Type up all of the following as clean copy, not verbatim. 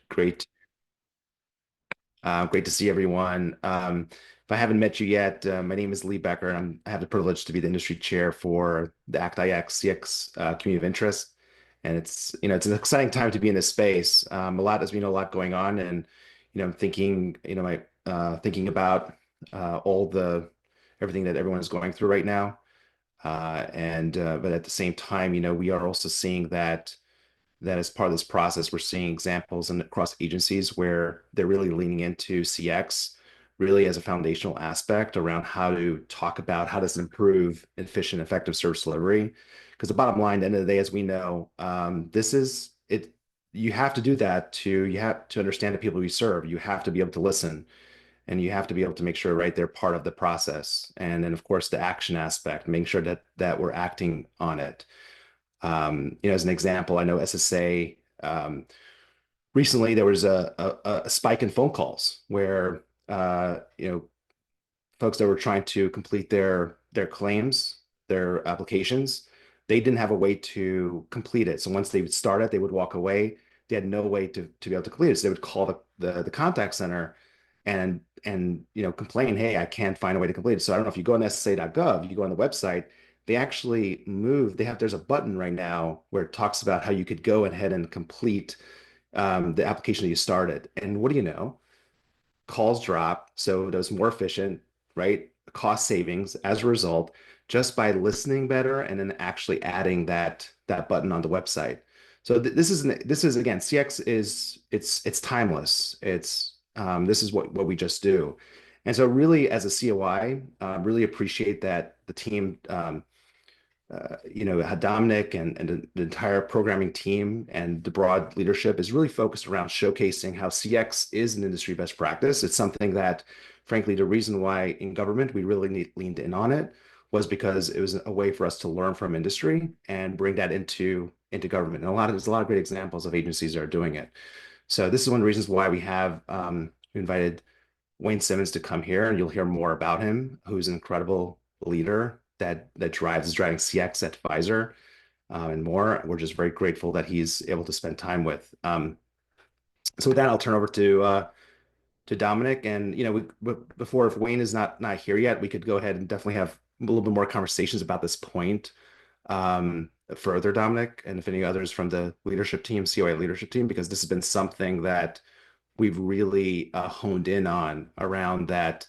Great, great to see everyone. If I haven't met you yet, my name is Lee Becker, and I have the privilege to be the industry chair for the ACT-IAC CX community of interest. And it's an exciting time to be in this space. As we know, a lot going on, and I'm thinking, thinking about all the everything that everyone is going through right now. But at the same time, we are also seeing that as part of this process, we're seeing examples across agencies where they're really leaning into CX really as a foundational aspect around how to talk about how does it improve efficient, effective service delivery. Because the bottom line, at the end of the day, as we know, this is it. You have to do that you have to understand the people you serve. You have to be able to listen, and you have to be able to make sure, right, they're part of the process. And then, of course, the action aspect, making sure that we're acting on it. As an example, I know SSA, recently there was a spike in phone calls where folks that were trying to complete their claims, their applications, they didn't have a way to complete it. So once they would start it, they would walk away. They had no way to be able to complete it. So they would call the contact center and complain, hey, I can't find a way to complete it. So I don't know if you go on ssa.gov, you go on the website, there's a button right now where it talks about how you could go ahead and complete the application that you started. And what do you know? Calls drop, so it was more efficient, right? Cost savings as a result, just by listening better and then actually adding that button on the website. So this is again, CX it's timeless. This is what we just do. And so really as a COI, really appreciate that the team had Dominic and the entire programming team and the broad leadership is really focused around showcasing how CX is an industry best practice. It's something that, frankly, the reason why in government we really leaned in on it was because it was a way for us to learn from industry and bring that into government. And there's a lot of great examples of agencies that are doing it. So this is one of the reasons why we have invited Wayne Simmons to come here, and you'll hear more about him, who's an incredible leader that is driving CX at Pfizer, and more. We're just very grateful that he's able to spend time with. So with that, I'll turn over to Dominic, and before, if Wayne is not here yet, we could go ahead and definitely have a little bit more conversations about this point further, Dominic, and if any others from the leadership team, COI leadership team, because this has been something that we've really honed in on around that,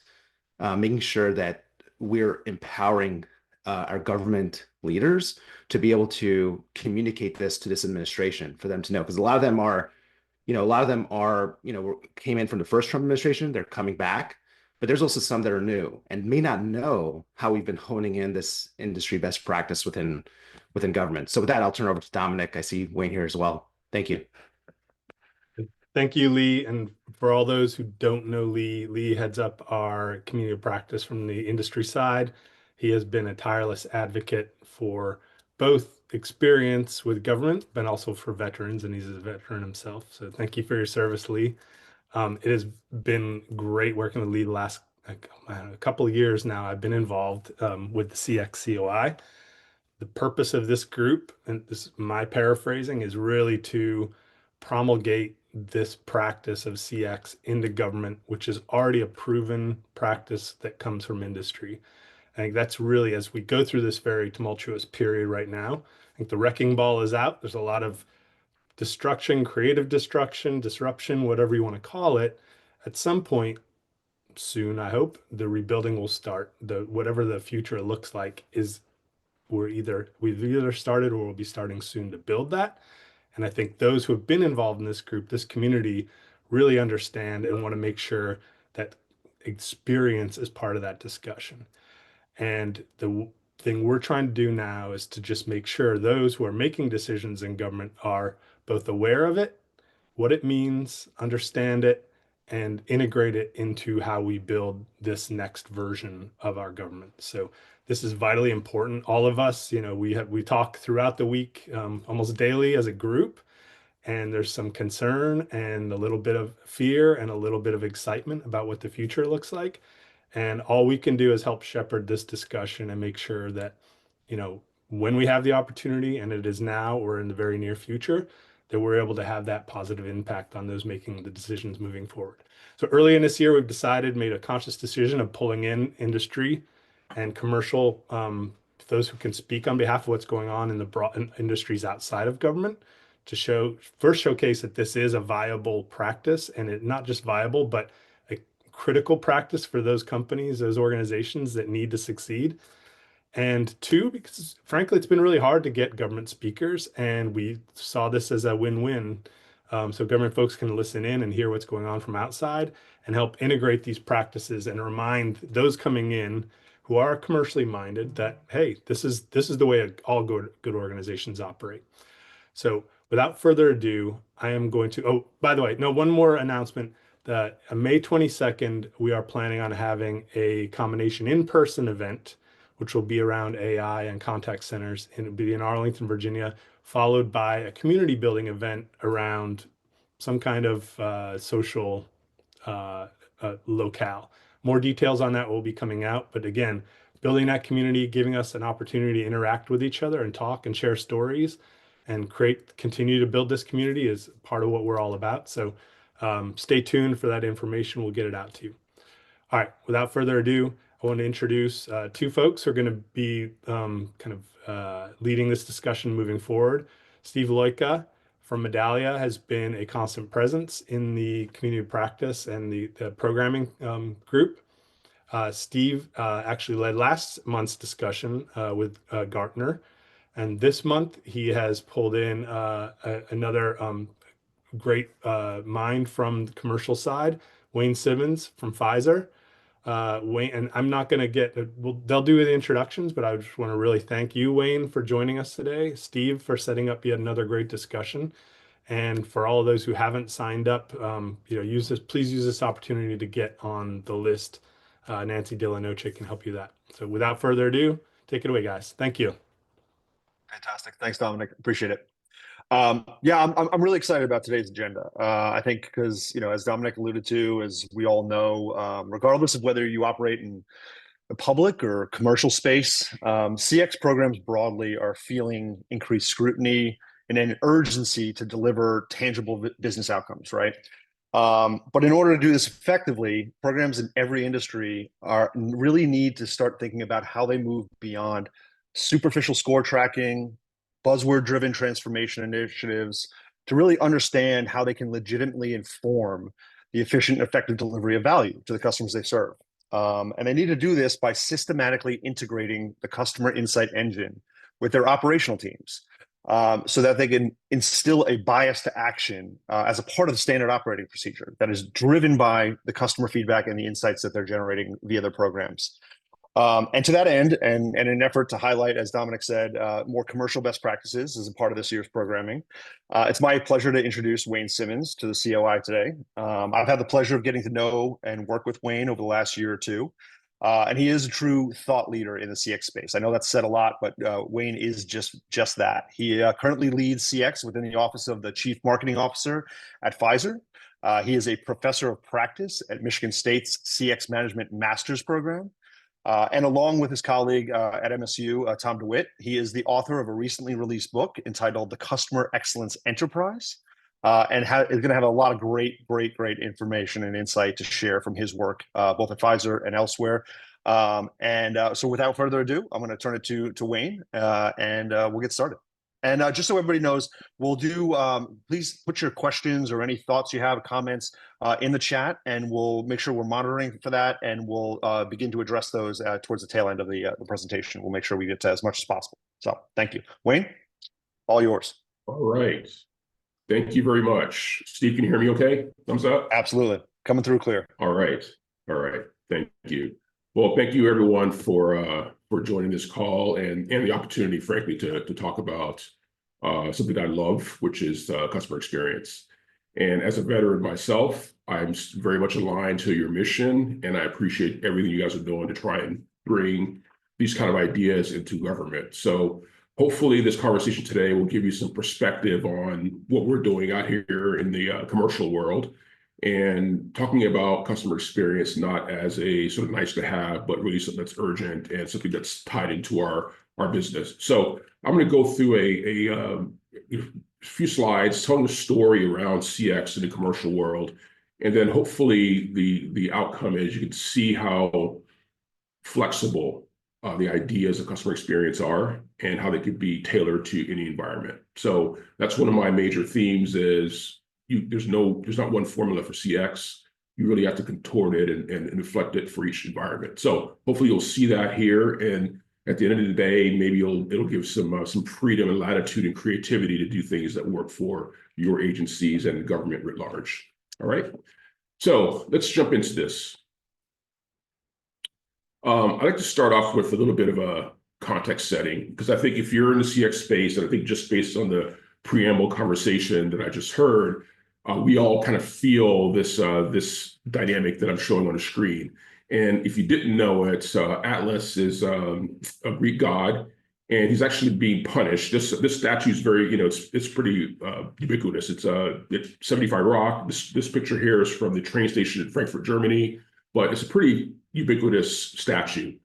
making sure that we're empowering our government leaders to be able to communicate this to this administration for them to know. Because a lot of them came in from the first Trump administration, they're coming back, but there's also some that are new and may not know how we've been honing in this industry best practice within government. So with that, I'll turn over to Dominic. I see Wayne here as well. Thank you. Thank you, Lee. And for all those who don't know Lee, Lee heads up our community of practice from the industry side. He has been a tireless advocate for both experience with government, but also for veterans, and he's a veteran himself. So thank you for your service, Lee. It has been great working with Lee the last a couple of years now. I've been involved with the CX COI. The purpose of this group, and this is my paraphrasing, is really to promulgate this practice of CX into government, which is already a proven practice that comes from industry. I think that's really, as we go through this very tumultuous period right now, I think the wrecking ball is out. There's a lot of destruction, creative destruction, disruption, whatever you want to call it. At some point soon, I hope, the rebuilding will start. Whatever the future looks like is we've either started or we'll be starting soon to build that. And I think those who have been involved in this group, this community, really understand and want to make sure that experience is part of that discussion. And the thing we're trying to do now is to just make sure those who are making decisions in government are both aware of it, what it means, understand it, and integrate it into how we build this next version of our government. So this is vitally important. All of us, we talk throughout the week, almost daily as a group, and there's some concern and a little bit of fear and a little bit of excitement about what the future looks like. And all we can do is help shepherd this discussion and make sure that, when we have the opportunity, and it is now or in the very near future, that we're able to have that positive impact on those making the decisions moving forward. So early in this year, we've made a conscious decision of pulling in industry and commercial, those who can speak on behalf of what's going on in the broad industries outside of government, to showcase that this is a viable practice, and it not just viable, but a critical practice for those companies, those organizations that need to succeed. And two, because frankly, it's been really hard to get government speakers, and we saw this as a win-win. So government folks can listen in and hear what's going on from outside and help integrate these practices and remind those coming in who are commercially minded that, hey, this is the way all good organizations operate. So without further ado, I am going to, oh, by the way, no, one more announcement. That May 22nd, we are planning on having a combination in-person event, which will be around AI and contact centers, and it'll be in Arlington, Virginia, followed by a community building event around some kind of social locale. More details on that will be coming out, but again, building that community, giving us an opportunity to interact with each other and talk and share stories and continue to build this community is part of what we're all about. So stay tuned for that information. We'll get it out to you. All right, without further ado, I want to introduce two folks who are going to be leading this discussion moving forward. Steve Loika from Medallia has been a constant presence in the community practice and the programming group. Steve actually led last month's discussion with Gartner. And this month, he has pulled in another great mind from the commercial side, Wayne Simmons from Pfizer. Wayne, and I'm not going to they'll do the introductions, but I just want to really thank you, Wayne, for joining us today, Steve, for setting up yet another great discussion. And for all of those who haven't signed up, please use this opportunity to get on the list. Nancy Delanoche can help you that. So without further ado, take it away, guys. Thank you. Fantastic. Thanks, Dominic. Appreciate it. Yeah, I'm really excited about today's agenda. I think because, as Dominic alluded to, as we all know, regardless of whether you operate in the public or commercial space, CX programs broadly are feeling increased scrutiny and an urgency to deliver tangible business outcomes, right? But in order to do this effectively, programs in every industry really need to start thinking about how they move beyond superficial score tracking, buzzword-driven transformation initiatives, to really understand how they can legitimately inform the efficient and effective delivery of value to the customers they serve. And they need to do this by systematically integrating the customer insight engine with their operational teams, so that they can instill a bias to action as a part of the standard operating procedure that is driven by the customer feedback and the insights that they're generating via their programs. And to that end, and in an effort to highlight, as Dominic said, more commercial best practices as a part of this year's programming, it's my pleasure to introduce Wayne Simmons to the COI today. I've had the pleasure of getting to know and work with Wayne over the last year or two, and he is a true thought leader in the CX space. I know that's said a lot, but Wayne is just that. He currently leads CX within the Office of the Chief Marketing Officer at Pfizer. He is a professor of practice at Michigan State's CX Management Master's Program. And along with his colleague at MSU, Tom DeWitt, he is the author of a recently released book entitled The Customer Excellence Enterprise, and is going to have a lot of great information and insight to share from his work, both at Pfizer and elsewhere. So without further ado, I'm going to turn it to Wayne, and we'll get started. And just so everybody knows, we'll do, please put your questions or any thoughts you have, comments in the chat, and we'll make sure we're monitoring for that, and we'll begin to address those towards the tail end of the presentation. We'll make sure we get to as much as possible. So thank you. Wayne, all yours. All right. Thank you very much. Steve, can you hear me okay? Thumbs up? Absolutely. Coming through clear. All right. All right. Thank you. Well, thank you everyone for joining this call and the opportunity, frankly, to talk about something that I love, which is customer experience. And as a veteran myself, I'm very much aligned to your mission, and I appreciate everything you guys are doing to try and bring these kind of ideas into government. So hopefully this conversation today will give you some perspective on what we're doing out here in the commercial world, and talking about customer experience not as a sort of nice to have, but really something that's urgent and something that's tied into our business. So I'm going to go through a few slides telling the story around CX in the commercial world. And then hopefully the outcome is you can see how flexible the ideas of customer experience are and how they could be tailored to any environment. So that's one of my major themes is there's not one formula for CX. You really have to contort it and inflect it for each environment. So hopefully you'll see that here. And at the end of the day, maybe it'll give some freedom and latitude and creativity to do things that work for your agencies and the government writ large. All right. So let's jump into this. I'd like to start off with a little bit of a context setting, because I think if you're in the CX space, and I think just based on the preamble conversation that I just heard, we all kind of feel this dynamic that I'm showing on the screen. And if you didn't know it, Atlas is a Greek god, and he's actually being punished. This statue is very, it's pretty ubiquitous. It's 75 Rock. This picture here is from the train station in Frankfurt, Germany, but it's a pretty ubiquitous statue.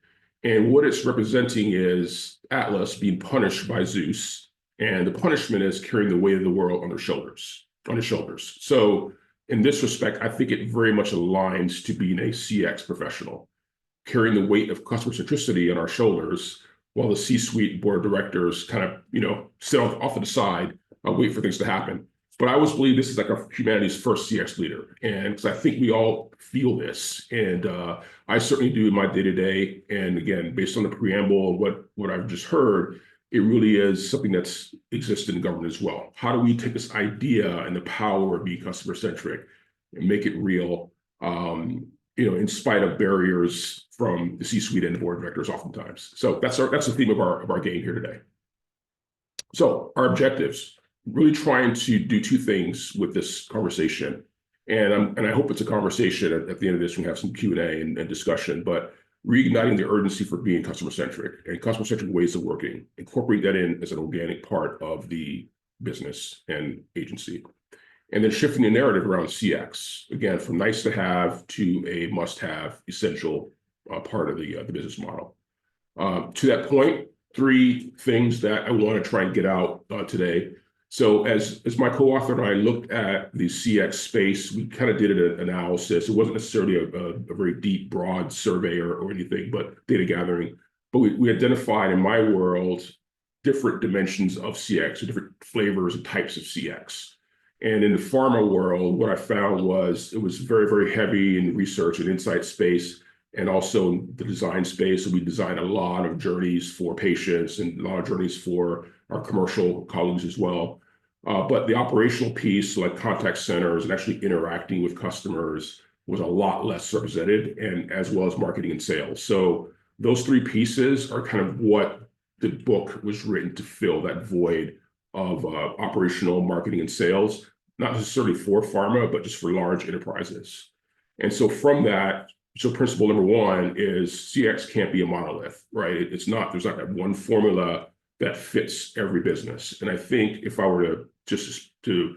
And what it's representing is Atlas being punished by Zeus, and the punishment is carrying the weight of the world on his shoulders. So in this respect, I think it very much aligns to being a CX professional, carrying the weight of customer centricity on our shoulders, while the C-suite board of directors kind of, sit off to the side, wait for things to happen. But I always believe this is like humanity's first CX leader. And because I think we all feel this. And I certainly do in my day-to-day. And again, based on the preamble and what I've just heard, it really is something that's existed in government as well. How do we take this idea and the power of being customer-centric and make it real, in spite of barriers from the C-suite and the board of directors oftentimes. So that's the theme of our game here today. So our objectives. Really trying to do two things with this conversation, and I hope it's a conversation. At the end of this, we have some Q&A and discussion, but reigniting the urgency for being customer-centric and customer-centric ways of working, incorporate that in as an organic part of the business and agency, and then shifting the narrative around CX, again, from nice to have to a must-have, essential part of the business model. To that point, three things that I want to try and get out today. So as my co-author and I looked at the CX space, we kind of did an analysis. It wasn't necessarily a very deep, broad survey or anything, but data gathering. But we identified in my world different dimensions of CX, or different flavors and types of CX. And in the pharma world, what I found was it was very, very heavy in the research and insight space, and also the design space. So we designed a lot of journeys for patients and a lot of journeys for our commercial colleagues as well. But the operational piece, like contact centers and actually interacting with customers, was a lot less represented, and as well as marketing and sales. So those three pieces are kind of what the book was written to fill, that void of operational, marketing, and sales, not necessarily for pharma, but just for large enterprises. And so from that, so principle number one is CX can't be a monolith, right? There's not that one formula that fits every business. And I think if I were to to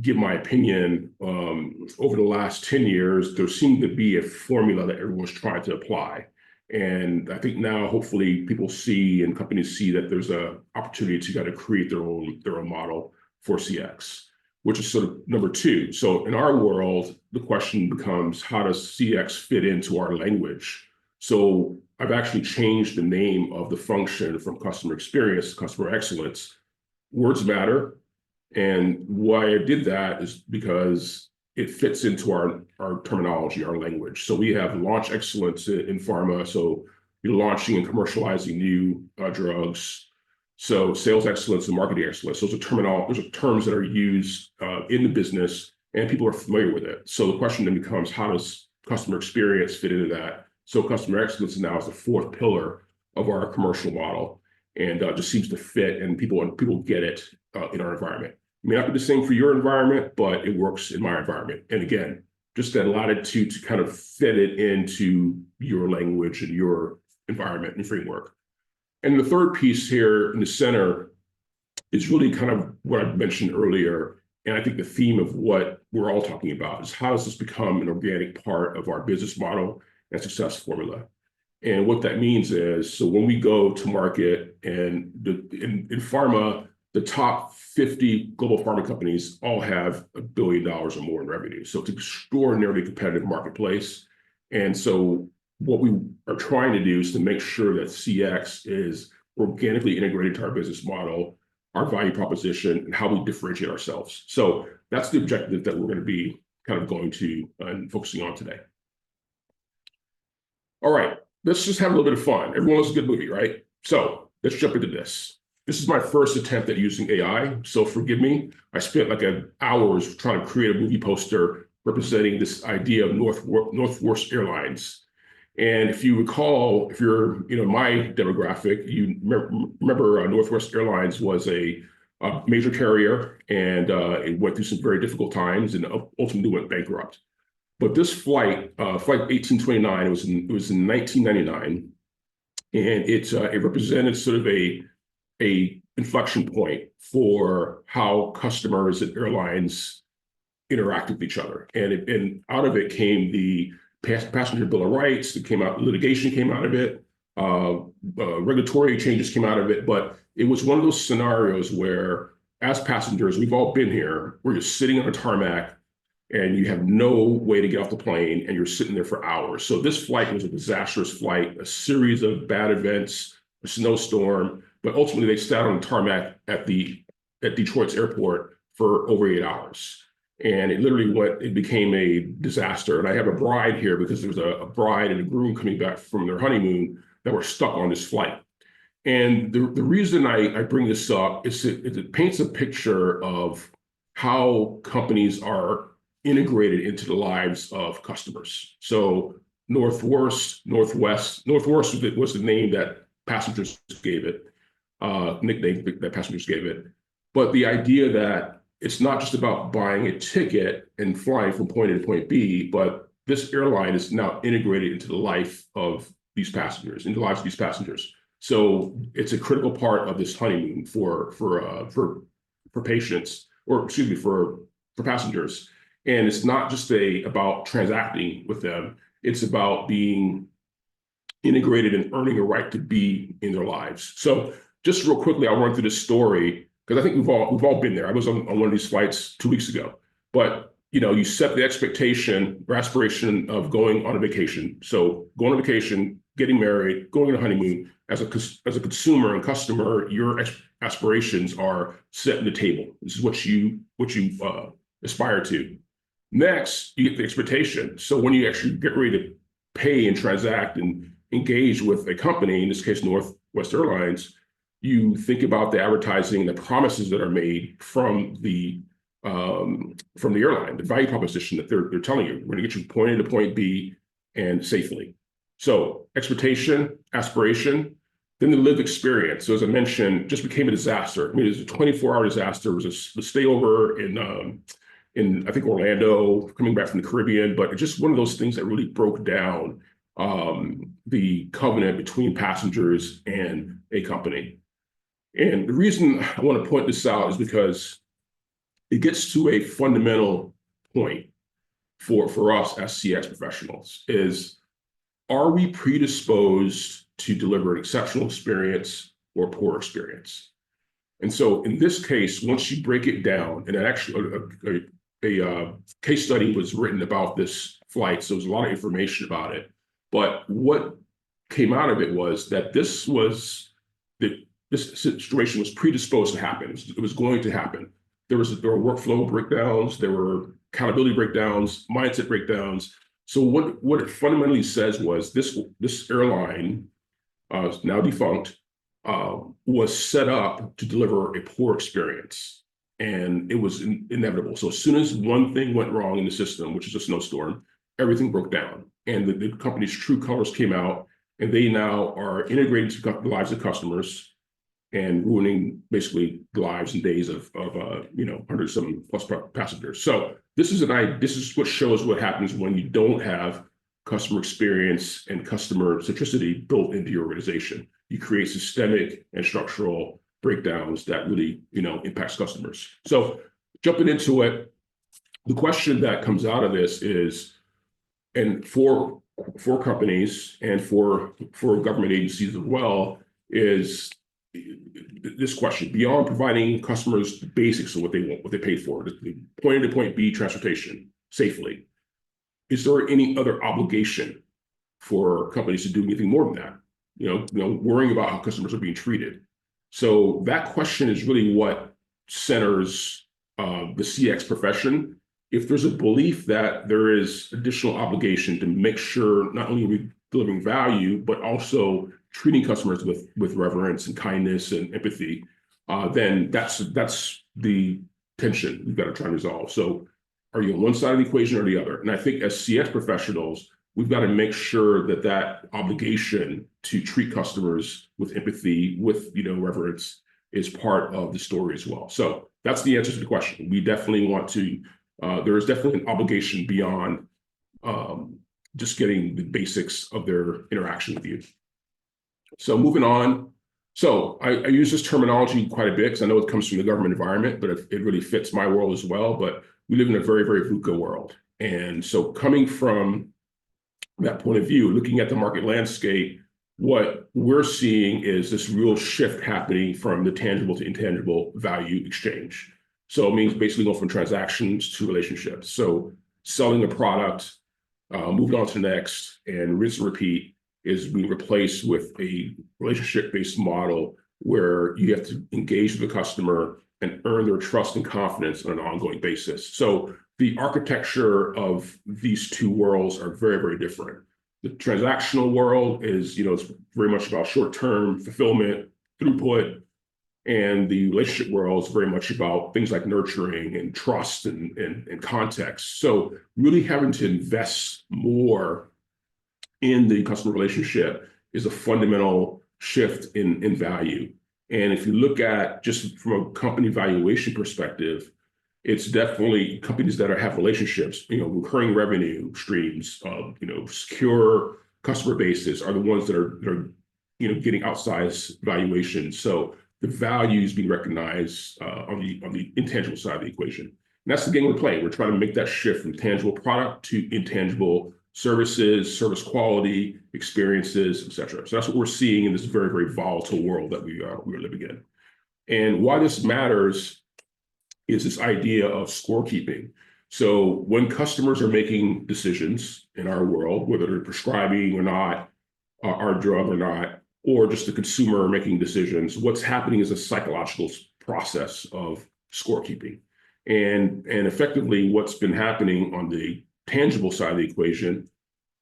give my opinion, over the last 10 years, there seemed to be a formula that everyone's trying to apply. And I think now, hopefully, people see and companies see that there's an opportunity to kind of create their own model for CX, which is sort of number two. So in our world, the question becomes, how does CX fit into our language? So I've actually changed the name of the function from customer experience to customer excellence. Words matter. And why I did that is because it fits into our terminology, our language. So we have launch excellence in pharma. So you're launching and commercializing new drugs. So sales excellence and marketing excellence, those are terms that are used in the business, and people are familiar with it. So the question then becomes, how does customer experience fit into that? So customer excellence now is the fourth pillar of our commercial model, and just seems to fit, and people get it in our environment. It may not be the same for your environment, but it works in my environment. And again, just that latitude to kind of fit it into your language and your environment and framework. And the third piece here in the center is really kind of what I mentioned earlier. And I think the theme of what we're all talking about is, how does this become an organic part of our business model and success formula? And what that means is, so when we go to market, and in pharma, the top 50 global pharma companies all have $1 billion or more in revenue. So it's an extraordinarily competitive marketplace. And so what we are trying to do is to make sure that CX is organically integrated to our business model, our value proposition, and how we differentiate ourselves. So that's the objective that we're going to be kind of going to and focusing on today. All right, let's just have a little bit of fun. Everyone loves a good movie, right? So let's jump into this. This is my first attempt at using AI, so forgive me. I spent like hours trying to create a movie poster representing this idea of Northwest Airlines. And if you recall, if you're my demographic, you remember Northwest Airlines was a major carrier, and it went through some very difficult times and ultimately went bankrupt. But this flight, Flight 1829, it was in 1999, and it represented sort of a inflection point for how customers and airlines interact with each other. And out of it came the passenger bill of rights. That came out, litigation came out of it, regulatory changes came out of it. But it was one of those scenarios where, as passengers, we've all been here, we're just sitting on a tarmac and you have no way to get off the plane and you're sitting there for hours. So this flight was a disastrous flight, a series of bad events, a snowstorm, but ultimately they sat on the tarmac at Detroit's airport for over 8 hours. And it became a disaster. And I have a bride here because there was a bride and a groom coming back from their honeymoon that were stuck on this flight. And the reason I bring this up is it paints a picture of how companies are integrated into the lives of customers. So Northwest was the name that passengers gave it, nickname that passengers gave it. But the idea that it's not just about buying a ticket and flying from point A to point B, but this airline is now integrated into the life of these passengers, into the lives of these passengers. So it's a critical part of this honeymoon for patients, or excuse me, for passengers. And it's not just about transacting with them. It's about being integrated and earning a right to be in their lives. So just real quickly, I'll run through this story because I think we've all been there. I was on one of these flights 2 weeks ago. But you set the expectation or aspiration of going on a vacation. So going on a vacation, getting married, going on a honeymoon. As a consumer and customer, your aspirations are set in the table. This is what you aspire to. Next, you get the expectation. So when you actually get ready to pay and transact and engage with a company, in this case, Northwest Airlines, you think about the advertising, the promises that are made from the airline, the value proposition that they're telling you. We're going to get you point A to point B and safely. So expectation, aspiration, then the lived experience. So as I mentioned, just became a disaster. I mean, it was a 24-hour disaster. It was a stayover in I think Orlando, coming back from the Caribbean, but it's just one of those things that really broke down the covenant between passengers and a company. And the reason I want to point this out is because it gets to a fundamental point for us as CX professionals is, are we predisposed to deliver an exceptional experience or a poor experience? And so in this case, once you break it down, and actually a case study was written about this flight, so there's a lot of information about it. But what came out of it was that this situation was predisposed to happen. It was going to happen. There were workflow breakdowns, there were accountability breakdowns, mindset breakdowns. So what it fundamentally says was this airline, now defunct, was set up to deliver a poor experience. And it was inevitable. So as soon as one thing went wrong in the system, which is a snowstorm, everything broke down. And the company's true colors came out, and they now are integrated to the lives of customers and ruining basically the lives and days of 100-some plus passengers. So this is what shows what happens when you don't have customer experience and customer centricity built into your organization. You create systemic and structural breakdowns that really impacts customers. So jumping into it, the question that comes out of this is, and for companies and for government agencies as well, is this question, beyond providing customers the basics of what they want, what they paid for, the point A to point B transportation safely, is there any other obligation for companies to do anything more than that? Worrying about how customers are being treated. So that question is really what centers the CX profession. If there's a belief that there is additional obligation to make sure not only are we delivering value, but also treating customers with reverence and kindness and empathy, then that's the tension we've got to try and resolve. So are you on one side of the equation or the other? And I think as CX professionals, we've got to make sure that that obligation to treat customers with empathy, with reverence, is part of the story as well. So that's the answer to the question. We definitely want to. There is definitely an obligation beyond just getting the basics of their interaction with you. So moving on. So I use this terminology quite a bit because I know it comes from the government environment, but it really fits my world as well. But we live in a very, very VUCA world. And so coming from that point of view, looking at the market landscape, what we're seeing is this real shift happening from the tangible to intangible value exchange. So it means basically going from transactions to relationships. So selling a product, moving on to the next, and rinse and repeat is being replaced with a relationship-based model where you have to engage with the customer and earn their trust and confidence on an ongoing basis. So the architecture of these two worlds are very, very different. The transactional world is, it's very much about short-term fulfillment, throughput, and the relationship world is very much about things like nurturing and trust and context. So really having to invest more in the customer relationship is a fundamental shift in value. And if you look at just from a company valuation perspective, it's definitely companies that have relationships, recurring revenue streams, secure customer bases are the ones that are getting outsized valuations. So the value is being recognized on the intangible side of the equation. And that's the game we're playing. We're trying to make that shift from tangible product to intangible services, service quality, experiences, et cetera. So that's what we're seeing in this very, very volatile world that we are living in. And why this matters is this idea of scorekeeping. So when customers are making decisions in our world, whether they're prescribing or not, our drug or not, or just the consumer making decisions, what's happening is a psychological process of scorekeeping. And effectively what's been happening on the tangible side of the equation,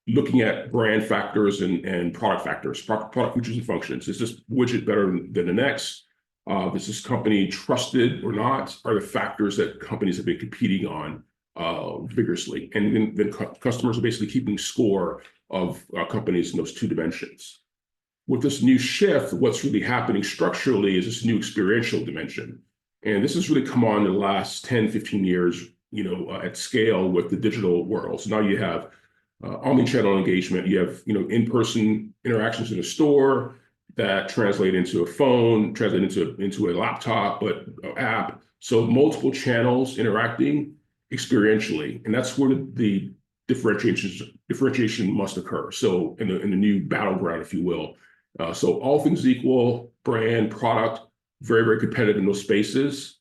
looking at brand factors and product factors, product features and functions. Is this widget better than the next? Is this company trusted or not? Are the factors that companies have been competing on vigorously? And then customers are basically keeping score of companies in those two dimensions. With this new shift, what's really happening structurally is this new experiential dimension. And this has really come on in the last 10, 15 years, at scale with the digital world. So now you have omnichannel engagement, you have, in-person interactions in a store that translate into a phone, translate into a laptop, but app. So multiple channels interacting experientially. And that's where the differentiation must occur. So in the new battleground, if you will. So all things equal, brand, product, very, very competitive in those spaces.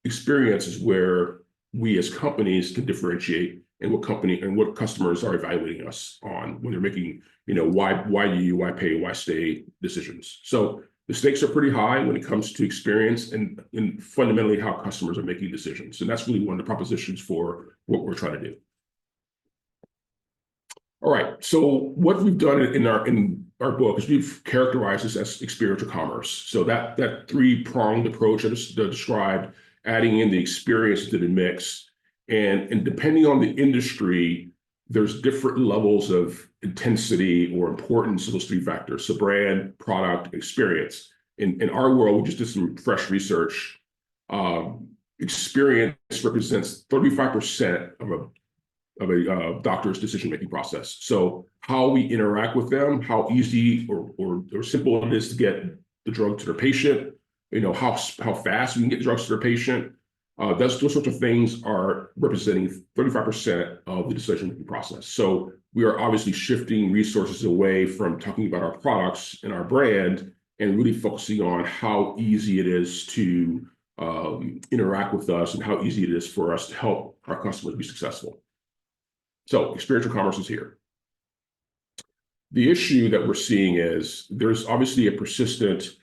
Experience is where we as companies can differentiate and what customers are evaluating us on when they're making, why pay, why stay decisions. So the stakes are pretty high when it comes to experience and fundamentally how customers are making decisions. And that's really one of the propositions for what we're trying to do. All right, so what we've done in our book is we've characterized this as experiential commerce. So that three-pronged approach I just described, adding in the experience to the mix, and depending on the industry, there's different levels of intensity or importance of those three factors. So brand, product, experience. In our world, we just did some fresh research. Experience represents 35% of a doctor's decision-making process. So how we interact with them, how easy or simple it is to get the drug to their patient, how fast we can get drugs to their patient. Those sorts of things are representing 35% of the decision-making process. So we are obviously shifting resources away from talking about our products and our brand and really focusing on how easy it is to interact with us and how easy it is for us to help our customers be successful. So experiential commerce is here. The issue that we're seeing is there's obviously a persistent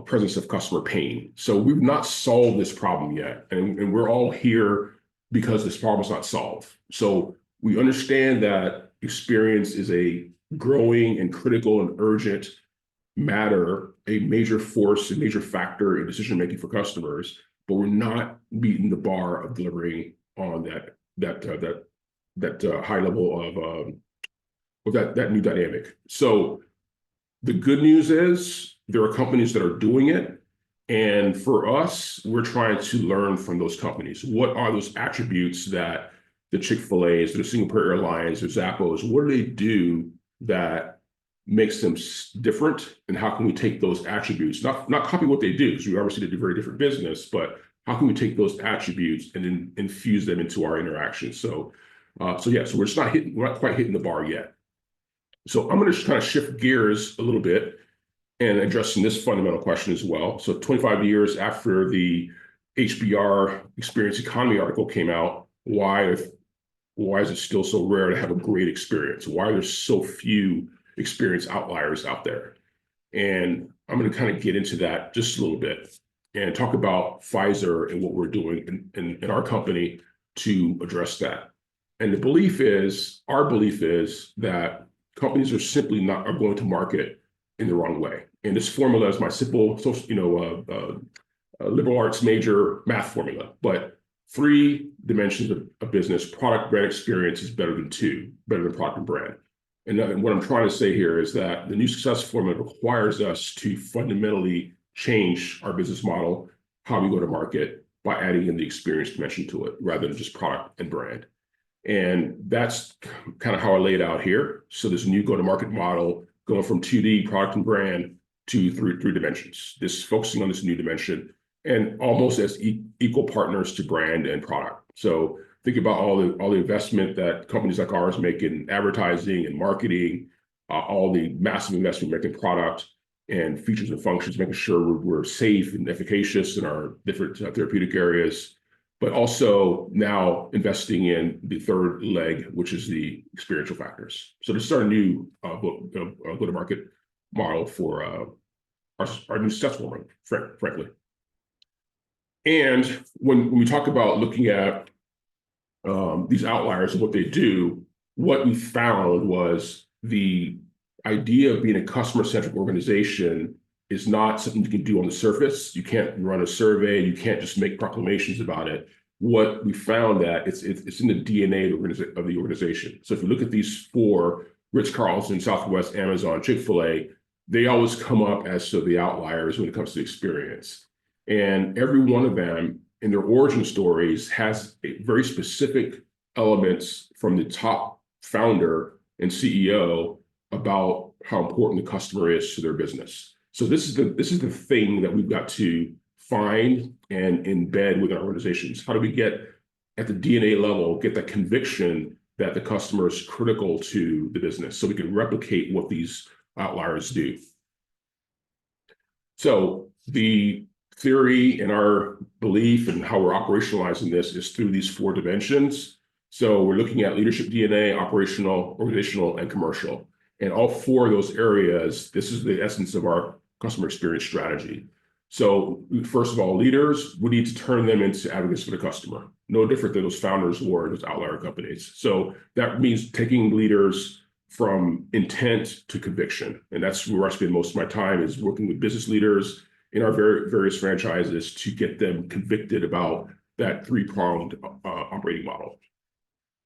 presence of customer pain. So we've not solved this problem yet. And we're all here because this problem is not solved. So we understand that experience is a growing and critical and urgent matter, a major force, a major factor in decision-making for customers, but we're not meeting the bar of delivering on that high level of that new dynamic. So the good news is there are companies that are doing it. And for us, we're trying to learn from those companies. What are those attributes that the Chick-fil-A's, the Singapore Airlines, or Zappos, what do they do that makes them different? And how can we take those attributes, not copy what they do, because we obviously did a very different business, but how can we take those attributes and then infuse them into our interactions? So we're just we're not quite hitting the bar yet. So I'm going to kind of shift gears a little bit and addressing this fundamental question as well. So 25 years after the HBR Experience Economy article came out, why is it still so rare to have a great experience? Why are there so few experience outliers out there? And I'm going to kind of get into that just a little bit and talk about Pfizer and what we're doing in our company to address that. And our belief is that companies are simply are going to market in the wrong way. And this formula is my simple, liberal arts major math formula. But 3 dimensions of business, product, brand, experience is better than product and brand. And what I'm trying to say here is that the new success formula requires us to fundamentally change our business model, how we go to market, by adding in the experience dimension to it, rather than just product and brand. And that's kind of how I lay it out here. So this new go-to-market model going from 2D, product and brand, to three dimensions. This focusing on this new dimension and almost as equal partners to brand and product. So think about all the investment that companies like ours make in advertising and marketing, all the massive investment we make in product and features and functions, making sure we're safe and efficacious in our different therapeutic areas, but also now investing in the third leg, which is the experiential factors. So this is our new go-to-market model for our new success formula, frankly. And when we talk about looking at these outliers and what they do, what we found was the idea of being a customer-centric organization is not something you can do on the surface. You can't run a survey. You can't just make proclamations about it. What we found that it's in the DNA of the organization. So if you look at these 4, Ritz-Carlton, Southwest, Amazon, Chick-fil-A, they always come up as the outliers when it comes to experience. And every one of them in their origin stories has a very specific elements from the top founder and CEO about how important the customer is to their business. So this is the thing that we've got to find and embed with our organizations. How do we get at the DNA level, get that conviction that the customer is critical to the business so we can replicate what these outliers do? So the theory and our belief and how we're operationalizing this is through these 4 dimensions. So we're looking at leadership DNA, operational, organizational, and commercial. And all 4 of those areas, this is the essence of our customer experience strategy. So first of all, leaders, we need to turn them into advocates for the customer. No different than those founders were, those outlier companies. So that means taking leaders from intent to conviction. And that's where I spend most of my time, is working with business leaders in our various franchises to get them convicted about that 3-pronged operating model.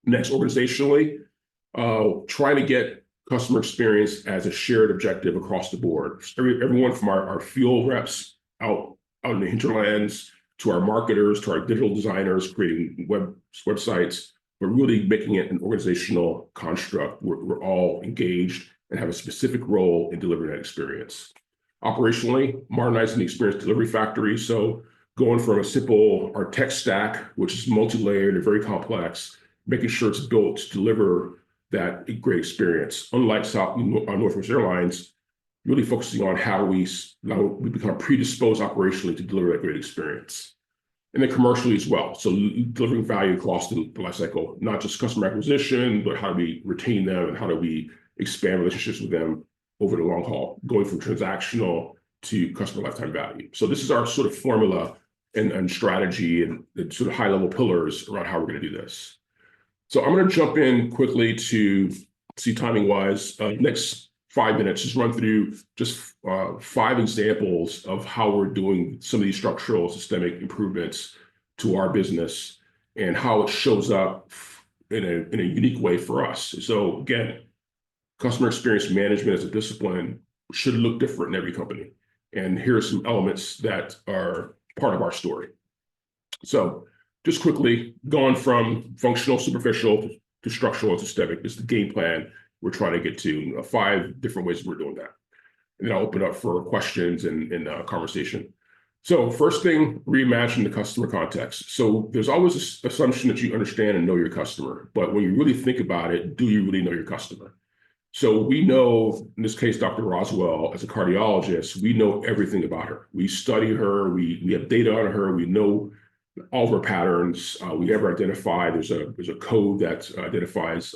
Next, organizationally, trying to get customer experience as a shared objective across the board. Everyone from our field reps out in the hinterlands to our marketers, to our digital designers creating websites, but really making it an organizational construct where we're all engaged and have a specific role in delivering that experience. Operationally, modernizing the experience delivery factory. So going from our tech stack, which is multi-layered and very complex, making sure it's built to deliver that great experience. Unlike Northwest Airlines, really focusing on how we become predisposed operationally to deliver that great experience. And then commercially as well. So delivering value across the life cycle, not just customer acquisition, but how do we retain them and how do we expand relationships with them over the long haul, going from transactional to customer lifetime value. So this is our sort of formula and strategy and the sort of high-level pillars around how we're going to do this. So I'm going to jump in quickly to see timing-wise. Next 5 minutes, just run through just 5 examples of how we're doing some of these structural systemic improvements to our business and how it shows up in a unique way for us. So again, customer experience management as a discipline should look different in every company. And here are some elements that are part of our story. So just quickly, going from functional, superficial to structural and systemic is the game plan we're trying to get to. 5 different ways we're doing that. And then I'll open up for questions and conversation. So first thing, reimagine the customer context. So there's always this assumption that you understand and know your customer, but when you really think about it, do you really know your customer? So we know, in this case, Dr. Roswell, as a cardiologist, we know everything about her. We study her, we have data on her, we know all of her patterns. We have her identified. There's a code that identifies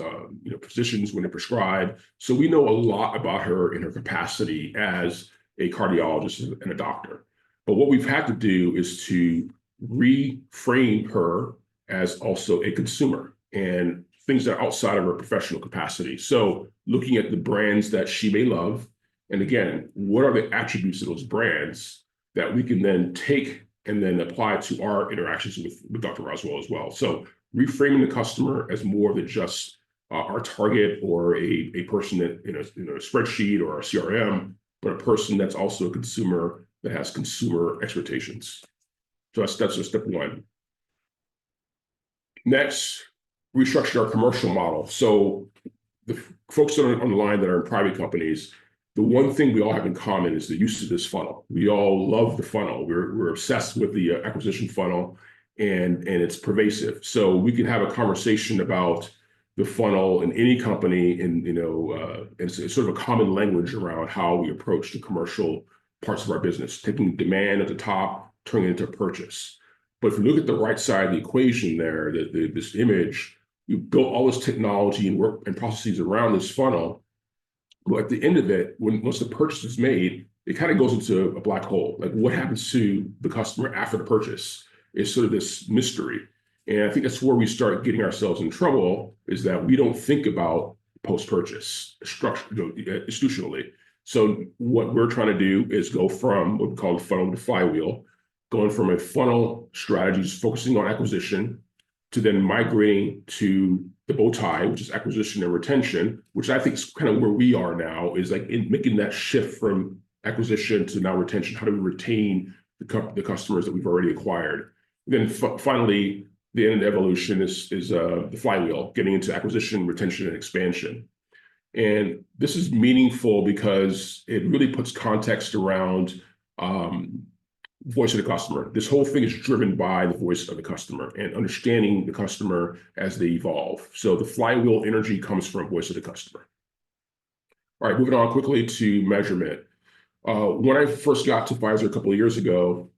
physicians when they prescribe. So we know a lot about her in her capacity as a cardiologist and a doctor. But what we've had to do is to reframe her as also a consumer and things that are outside of her professional capacity. So looking at the brands that she may love, and again, what are the attributes of those brands that we can then take and then apply to our interactions with Dr. Roswell as well. So reframing the customer as more than just our target or a person that in a spreadsheet or a CRM, but a person that's also a consumer that has consumer expectations. So that's just step 1. Next, restructure our commercial model. So the folks on the line that are in private companies, the one thing we all have in common is the use of this funnel. We all love the funnel. We're obsessed with the acquisition funnel, and it's pervasive. So we can have a conversation about the funnel in any company, and it's sort of a common language around how we approach the commercial parts of our business, taking demand at the top, turning it into purchase. But if you look at the right side of the equation there, this image, you built all this technology and work and processes around this funnel. But at the end of it, once the purchase is made, it kind of goes into a black hole. Like what happens to the customer after the purchase is sort of this mystery. And I think that's where we start getting ourselves in trouble, is that we don't think about post-purchase institutionally. So what we're trying to do is go from what we call the funnel to flywheel, going from a funnel strategy, focusing on acquisition, to then migrating to the bow tie, which is acquisition and retention, which I think is kind of where we are now, is like in making that shift from acquisition to now retention. How do we retain the customers that we've already acquired? Then finally, the end evolution is the flywheel, getting into acquisition, retention, and expansion. And this is meaningful because it really puts context around voice of the customer. This whole thing is driven by the voice of the customer and understanding the customer as they evolve. So the flywheel energy comes from voice of the customer. All right, moving on quickly to measurement. When I first got to Pfizer a couple of years ago,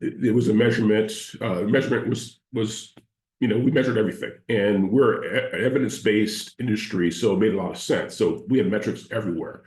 it was a measurement. Measurement was we measured everything, and we're an evidence-based industry, so it made a lot of sense. So we had metrics everywhere.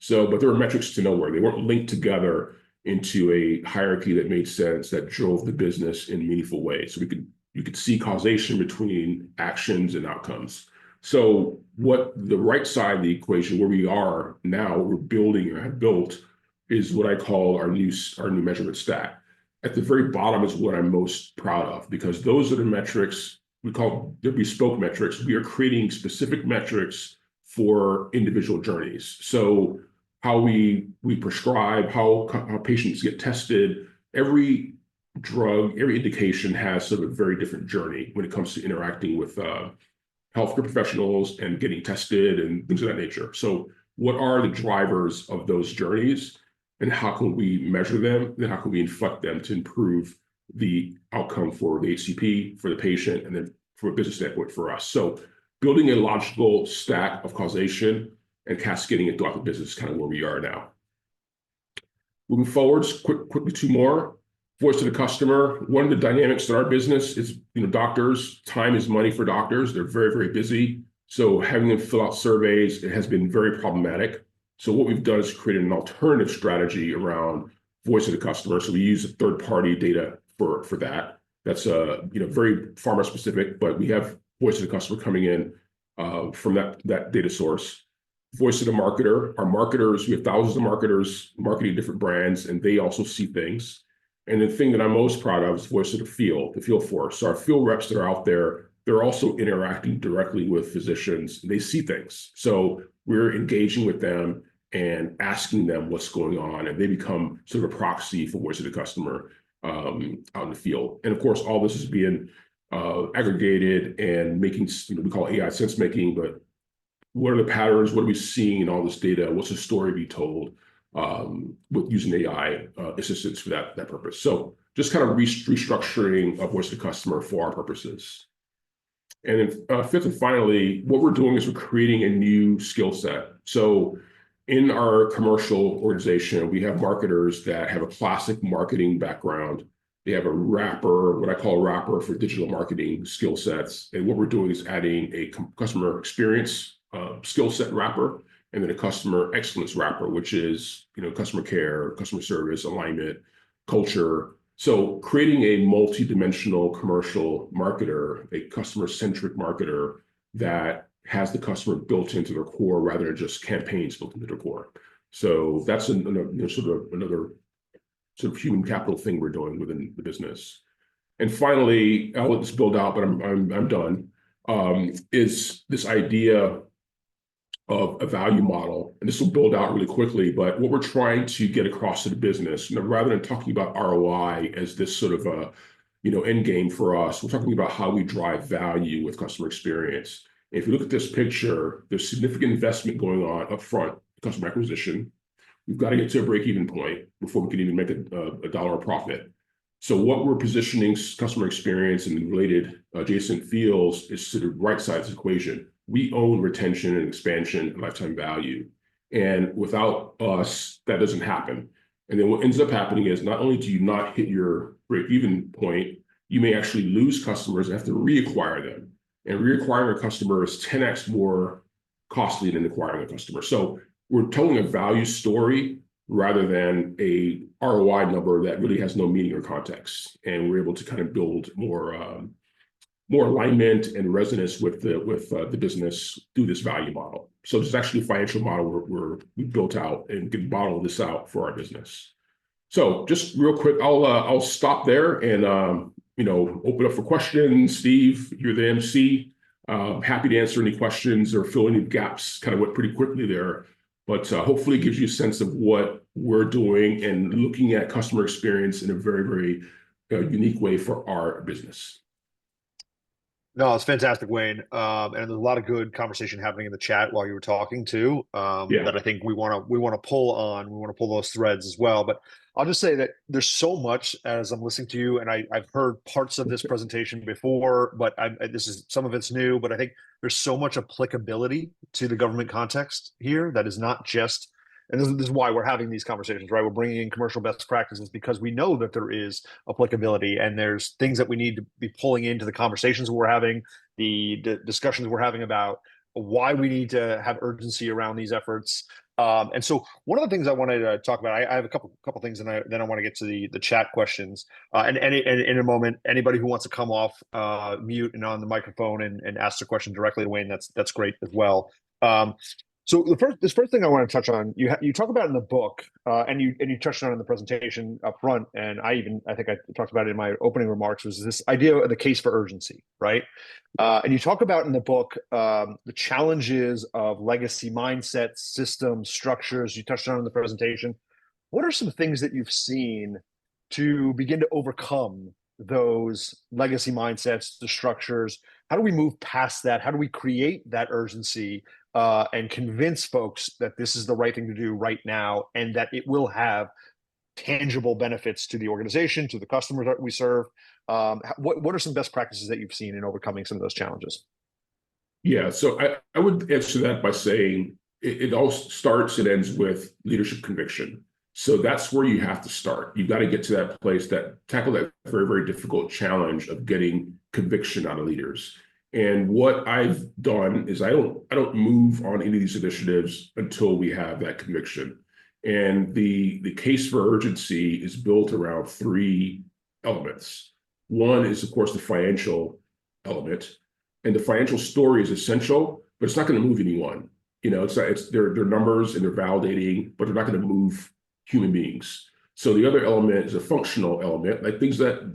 But there were metrics to nowhere. They weren't linked together into a hierarchy that made sense, that drove the business in meaningful ways. So you could see causation between actions and outcomes. So what the right side of the equation, where we are now, we're building or have built, is what I call our new measurement stack. At the very bottom is what I'm most proud of, because those are the metrics we call the bespoke metrics. We are creating specific metrics for individual journeys. So how we prescribe, how patients get tested, every drug, every indication has sort of a very different journey when it comes to interacting with healthcare professionals and getting tested and things of that nature. So what are the drivers of those journeys, and how can we measure them? Then how can we inflect them to improve the outcome for the HCP, for the patient, and then from a business standpoint for us? So building a logical stack of causation and cascading it throughout the business is kind of where we are now. Moving forward, just quickly two more. Voice of the customer. One of the dynamics in our business is, doctors, time is money for doctors. They're very, very busy. So having them fill out surveys, it has been very problematic. So what we've done is created an alternative strategy around voice of the customer. So we use a third-party data for that. That's very pharma specific, but we have voice of the customer coming in from that data source. Voice of the marketer. Our marketers, we have thousands of marketers marketing different brands, and they also see things. And the thing that I'm most proud of is voice of the field force. So our field reps that are out there, they're also interacting directly with physicians. And they see things. So we're engaging with them and asking them what's going on, and they become sort of a proxy for voice of the customer out in the field. And of course, all this is being aggregated and making, we call it AI sense making, but what are the patterns? What are we seeing in all this data? What's the story be told with using AI assistance for that purpose? So just kind of restructuring of voice of the customer for our purposes. And then fifth and finally, what we're doing is we're creating a new skill set. So in our commercial organization, we have marketers that have a classic marketing background. They have a wrapper, what I call a wrapper for digital marketing skill sets. And what we're doing is adding a customer experience skill set wrapper, and then a customer excellence wrapper, which is customer care, customer service, alignment, culture. So creating a multi-dimensional commercial marketer, a customer-centric marketer that has the customer built into their core rather than just campaigns built into their core. So that's another sort of human capital thing we're doing within the business. And finally, I'll let this build out, but I'm done. Is this idea of a value model, and this will build out really quickly, but what we're trying to get across to the business, rather than talking about ROI as this sort of a end game for us, we're talking about how we drive value with customer experience. And if you look at this picture, there's significant investment going on up front, customer acquisition. We've got to get to a break-even point before we can even make a dollar of profit. So what we're positioning customer experience and related adjacent fields is to the right side of this equation. We own retention and expansion and lifetime value. And without us, that doesn't happen. And then what ends up happening is not only do you not hit your break-even point, you may actually lose customers and have to reacquire them. And reacquiring a customer is 10x more costly than acquiring a customer. So we're telling a value story rather than a ROI number that really has no meaning or context. And we're able to kind of build more alignment and resonance with the business through this value model. So it's actually a financial model we built out and can model this out for our business. So just real quick, I'll stop there and open up for questions. Steve, you're the MC. Happy to answer any questions or fill any gaps. Kind of went pretty quickly there, but hopefully it gives you a sense of what we're doing and looking at customer experience in a very, very unique way for our business. No, it's fantastic, Wayne. And there's a lot of good conversation happening in the chat while you were talking too. That I think we want to pull on. We want to pull those threads as well. But I'll just say that there's so much as I'm listening to you, and I've heard parts of this presentation before, but this is some of it's new. But I think there's so much applicability to the government context here that is not just. And this is why we're having these conversations, right? We're bringing in commercial best practices because we know that there is applicability and there's things that we need to be pulling into the conversations we're having, the discussions we're having about why we need to have urgency around these efforts. And so one of the things I wanted to talk about, I have a couple things, and then I want to get to the chat questions. And in a moment, anybody who wants to come off mute and on the microphone and ask the question directly to Wayne, that's great as well. So this first thing I want to touch on, you talk about in the book, and you touched on it in the presentation up front, and I think I talked about it in my opening remarks, was this idea of the case for urgency, right? And you talk about in the book the challenges of legacy mindsets, systems, structures. You touched on it in the presentation. What are some things that you've seen to begin to overcome those legacy mindsets, the structures? How do we move past that? How do we create that urgency and convince folks that this is the right thing to do right now, and that it will have tangible benefits to the organization, to the customers that we serve? What are some best practices that you've seen in overcoming some of those challenges? Yeah, so I would answer that by saying it all starts and ends with leadership conviction. So that's where you have to start. You've got to get to that place that tackle that very, very difficult challenge of getting conviction out of leaders. And what I've done is I don't move on any of these initiatives until we have that conviction. And the case for urgency is built around three elements. One is, of course, the financial element. And the financial story is essential, but it's not going to move anyone. It's their numbers and they're validating, but they're not going to move human beings. So the other element is a functional element, like things that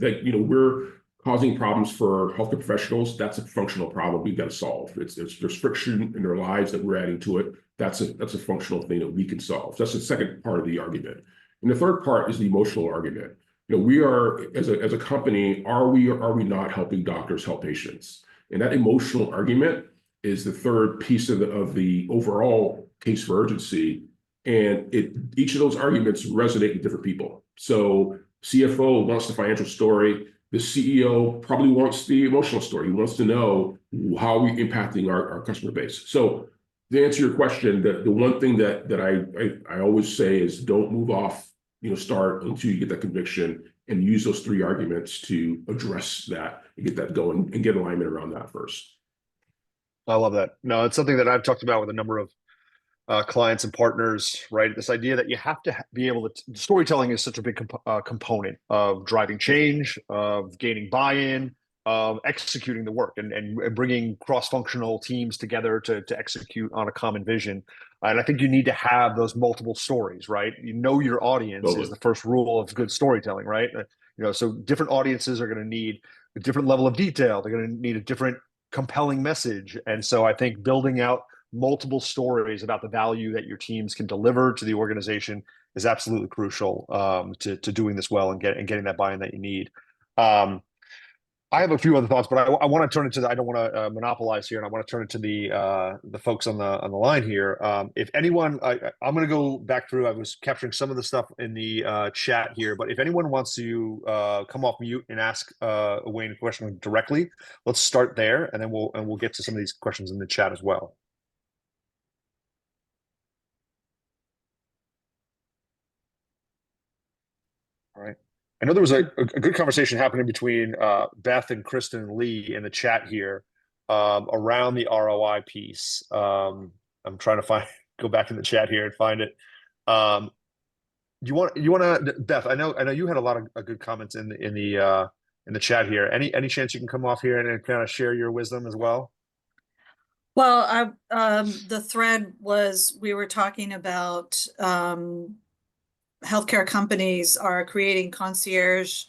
we're causing problems for healthcare professionals. That's a functional problem we've got to solve. There's friction in their lives that we're adding to it. That's a functional thing that we can solve. So that's the second part of the argument. And the third part is the emotional argument. We are as a company, are we not helping doctors help patients? And that emotional argument is the third piece of the overall case for urgency. And each of those arguments resonate with different people. So CFO wants the financial story. The CEO probably wants the emotional story. He wants to know how are we impacting our customer base. So to answer your question, the one thing that I always say is don't move off, start until you get that conviction, and use those three arguments to address that and get that going and get alignment around that first. I love that. No, it's something that I've talked about with a number of clients and partners, right? This idea that you have to be able to, storytelling is such a big component of driving change, of gaining buy-in, of executing the work and bringing cross-functional teams together to execute on a common vision. And I think you need to have those multiple stories, right? Your audience Totally. is the first rule of good storytelling, right? So different audiences are going to need a different level of detail. They're going to need a different compelling message. And so I think building out multiple stories about the value that your teams can deliver to the organization is absolutely crucial to doing this well and getting that buy-in that you need. I have a few other thoughts, but I want to turn it to I don't want to monopolize here, and I want to turn it to the folks on the line here. If anyone, I'm going to go back through. I was capturing some of the stuff in the chat here, but if anyone wants to come off mute and ask Wayne a question directly, let's start there, and then we'll get to some of these questions in the chat as well. All right. I know there was a good conversation happening between Beth and Kristen and Lee in the chat here around the ROI piece. I'm trying to go back in the chat here and find it. You want to, Beth? I know you had a lot of good comments in the chat here. Any chance you can come off here and kind of share your wisdom as well? Well, the thread was we were talking about healthcare companies are creating concierge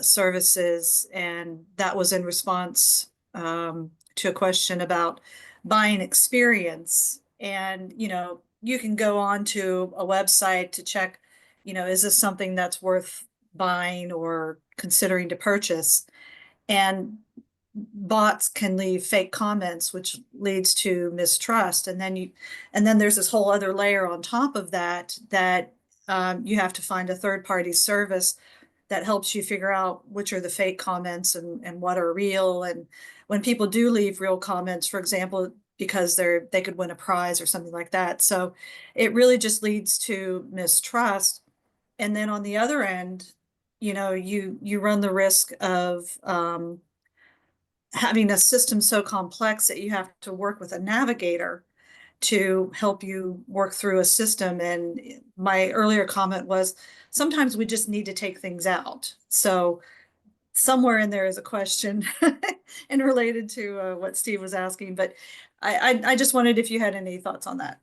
services, and that was in response to a question about buying experience. And you can go on to a website to check, is this something that's worth buying or considering to purchase? And bots can leave fake comments, which leads to mistrust. And then there's this whole other layer on top of that you have to find a third-party service that helps you figure out which are the fake comments and what are real. And when people do leave real comments, for example, because they could win a prize or something like that. So it really just leads to mistrust. And then on the other end, you run the risk of having a system so complex that you have to work with a navigator to help you work through a system. And my earlier comment was sometimes we just need to take things out. So somewhere in there is a question and related to what Steve was asking, but I just wondered if you had any thoughts on that.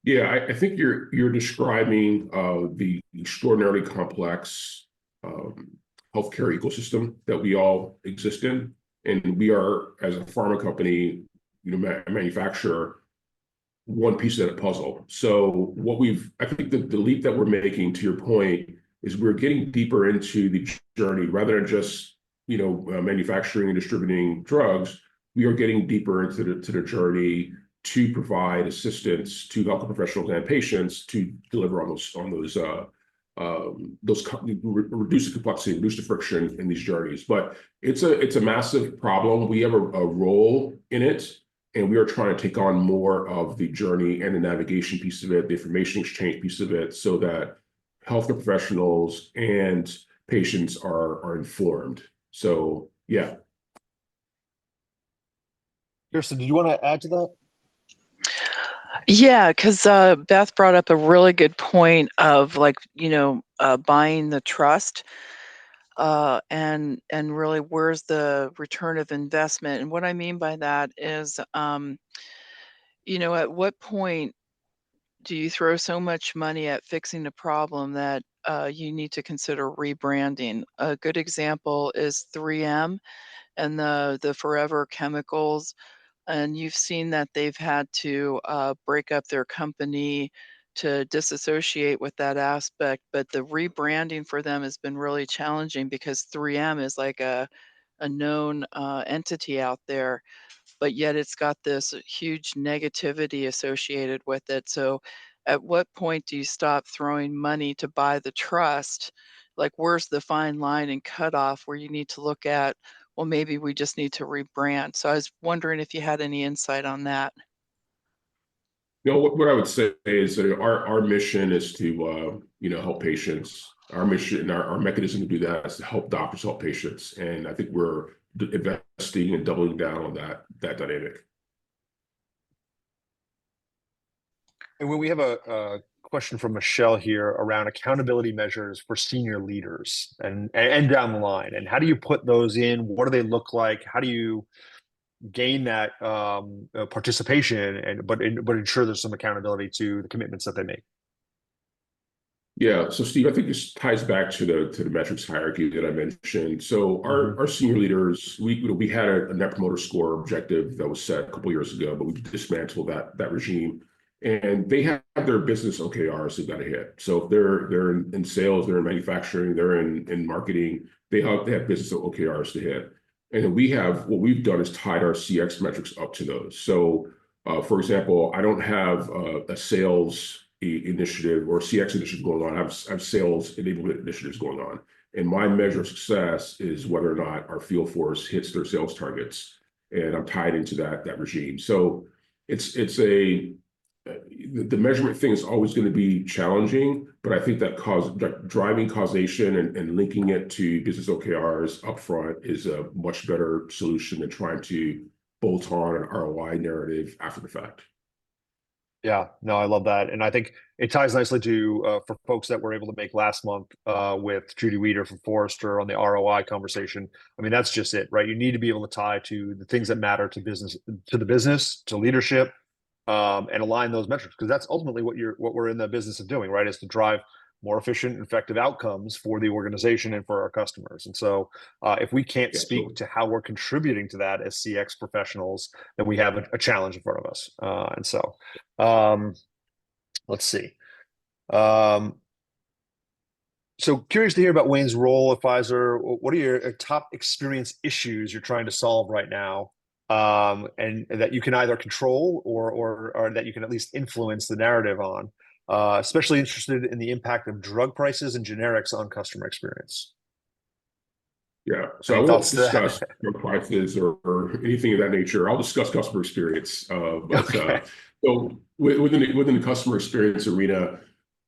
Yeah, I think you're describing the extraordinarily complex healthcare ecosystem that we all exist in, and we are, as a pharma company, manufacturer, one piece of that puzzle. So I think the leap that we're making, to your point, is we're getting deeper into the journey rather than just manufacturing and distributing drugs. We are getting deeper into the journey to provide assistance to healthcare professionals and patients to deliver on those reduce the complexity, reduce the friction in these journeys. But it's a massive problem. We have a role in it. And we are trying to take on more of the journey and the navigation piece of it, the information exchange piece of it, so that healthcare professionals and patients are informed. So yeah. Kirsten, did you want to add to that? Yeah, because Beth brought up a really good point of like, buying the trust, and really where's the return of investment. And what I mean by that is, at what point do you throw so much money at fixing a problem that you need to consider rebranding? A good example is 3M and the forever chemicals. And you've seen that they've had to break up their company to disassociate with that aspect. But the rebranding for them has been really challenging because 3M is like a known entity out there, but yet it's got this huge negativity associated with it. So at what point do you stop throwing money to buy the trust? Like, where's the fine line and cutoff where you need to look at, well, maybe we just need to rebrand. So I was wondering if you had any insight on that. What I would say is that our mission is to help patients. Our mission, our mechanism to do that is to help doctors help patients, and I think we're investing and doubling down on that dynamic. And when we have a question from Michelle here around accountability measures for senior leaders and down the line, and how do you put those in? What do they look like? How do you gain that participation but ensure there's some accountability to the commitments that they make? Yeah, so Steve, I think this ties back to the metrics hierarchy that I mentioned. So our senior leaders, we had a net promoter score objective that was set a couple years ago, but we dismantled that regime, and they have their business OKRs they've got to hit. So if they're in sales, they're in manufacturing, they're in marketing, they have business OKRs to hit. And then what we've done is tied our CX metrics up to those. So, for example, I don't have a sales initiative or CX initiative going on. I have sales enablement initiatives going on. And my measure of success is whether or not our field force hits their sales targets. And I'm tied into that regime. So the measurement thing is always going to be challenging, but I think that driving causation and linking it to business OKRs upfront is a much better solution than trying to bolt on an ROI narrative after the fact. Yeah, no, I love that. And I think it ties nicely to for folks that were able to make last month with Judy Weeder from Forrester on the ROI conversation. I mean, that's just it, right? You need to be able to tie to the things that matter to the business, to leadership, and align those metrics, because that's ultimately what we're in the business of doing, right? Is to drive more efficient and effective outcomes for the organization and for our customers. And so if we can't speak to how we're contributing to that as CX professionals, then we have a challenge in front of us. And so let's see. So curious to hear about Wayne's role at Pfizer. What are your top experience issues you're trying to solve right now? And that you can either control or that you can at least influence the narrative on. Especially interested in the impact of drug prices and generics on customer experience. Yeah, so I won't discuss drug prices or anything of that nature. I'll discuss customer experience. So within the customer experience arena,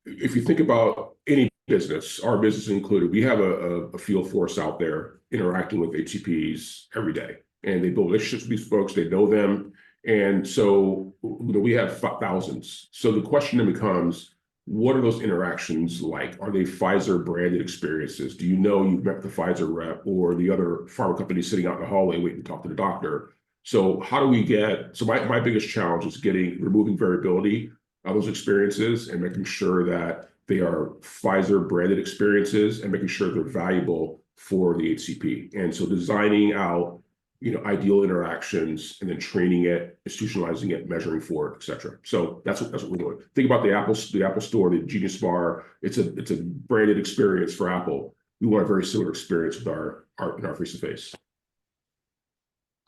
if you think about any business, our business included, we have a field force out there interacting with HCPs every day, and they build relationships with these folks. They know them. And so we have thousands. So the question then becomes, what are those interactions like? Are they Pfizer branded experiences? Do you know you've met the Pfizer rep or the other pharma company sitting out in the hallway waiting to talk to the doctor? So how do we my biggest challenge is removing variability of those experiences and making sure that they are Pfizer branded experiences and making sure they're valuable for the HCP. And so designing out ideal interactions and then training it, institutionalizing it, measuring for it, et cetera. So that's what we're doing. Think about the Apple Store, the Genius Bar. It's a branded experience for Apple. We want a very similar experience with our face-to-face.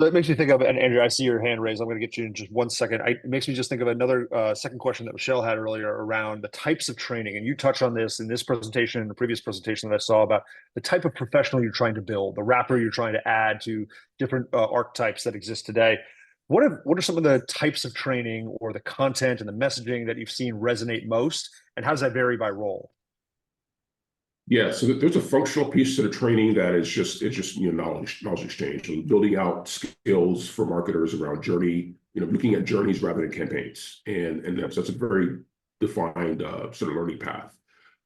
That makes me think of, and Andrew, I see your hand raised. I'm going to get you in just 1 second. It makes me just think of another second question that Michelle had earlier around the types of training. And you touched on this in this presentation and the previous presentation that I saw about the type of professional you're trying to build, the wrapper you're trying to add to different archetypes that exist today. what are some of the types of training or the content and the messaging that you've seen resonate most, and how does that vary by role? Yeah, so there's a functional piece to the training that is just knowledge exchange, so building out skills for marketers around journey, looking at journeys rather than campaigns, and that's a very defined sort of learning path.